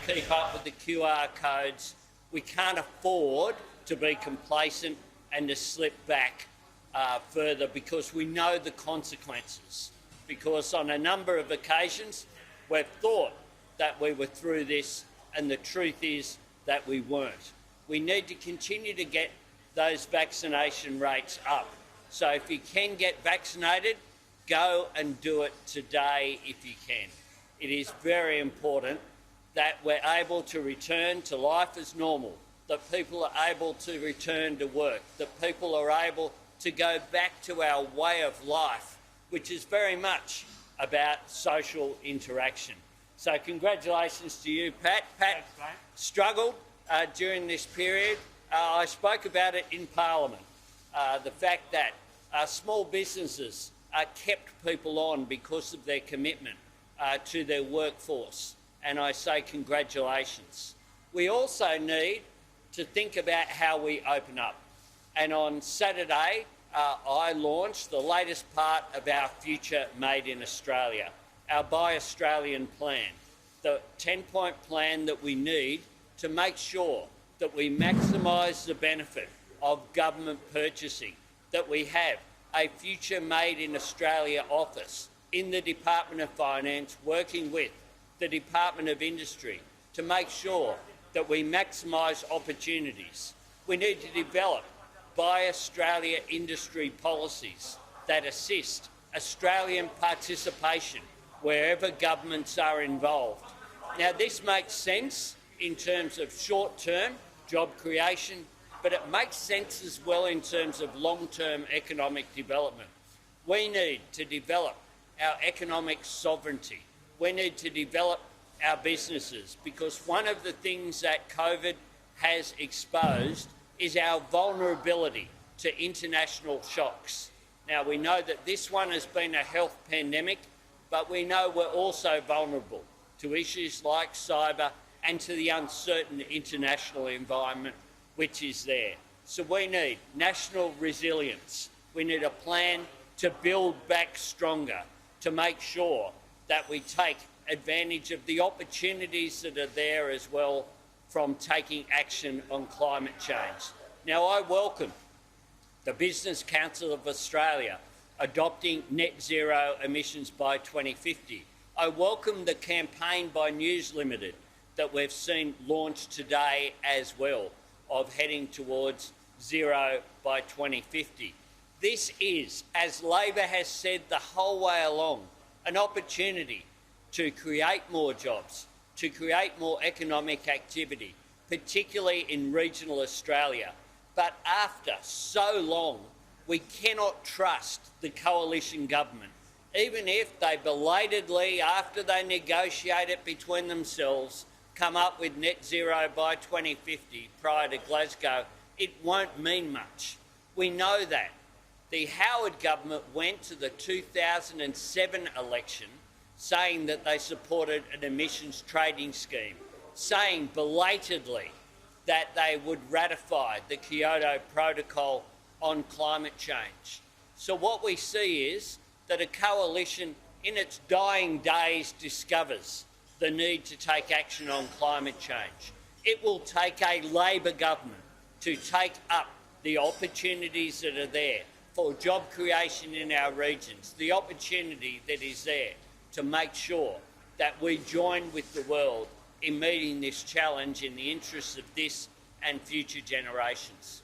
keep up with the QR codes. We can't afford to be complacent and to slip back further, because we know the consequences. Because on a number of occasions we've thought that we were through this, and the truth is that we weren't. We need to continue to get those vaccination rates up. So if you can get vaccinated, go and do it today if you can. It is very important that we're able to return to life as normal, that people are able to return to work, that people are able to go back to our way of life, which is very much about social interaction. So congratulations to you, Pat. Pat struggled during this period. I spoke about it in Parliament, the fact that small businesses kept people on because of their commitment to their workforce, and I say congratulations. We also need to think about how we open up, and on Saturday I launched the latest part of our Future Made in Australia, our Buy Australian plan, the 10-point plan that we need to make sure that we maximise the benefit of government purchasing, that we have a Future Made in Australia office in the Department of Finance working with the Department of Industry to make sure that we maximise opportunities. We need to develop Buy Australia industry policies that assist Australian participation wherever governments are involved. Now, this makes sense in terms of short-term job creation, but it makes sense as well in terms of long-term economic development. We need to develop our economic sovereignty. We need to develop our businesses, because one of the things that COVID has exposed is our vulnerability to international shocks. Now, we know that this one has been a health pandemic, but we know we're also vulnerable to issues like cyber and to the uncertain international environment which is there. So we need national resilience. We need a plan to build back stronger, to make sure that we take advantage of the opportunities that are there as well from taking action on climate change. Now, I welcome the Business Council of Australia adopting net zero emissions by 2050. I welcome the campaign by News Limited that we've seen launched today as well, of heading towards zero by 2050. This is, as Labor has said the whole way along, an opportunity to create more jobs, to create more economic activity, particularly in regional Australia. But after so long, we cannot trust the coalition government. Even if they belatedly, after they negotiate it between themselves, come up with net zero by 2050 prior to Glasgow, it won't mean much. We know that. The Howard government went to the 2007 election saying that they supported an emissions trading scheme, saying belatedly that they would ratify the Kyoto Protocol on climate change. So what we see is that a coalition in its dying days discovers the need to take action on climate change. It will take a Labor government to take up the opportunities that are there for job creation in our regions, the opportunity that is there to make sure that we join with the world in meeting this challenge in the interests of this and future generations.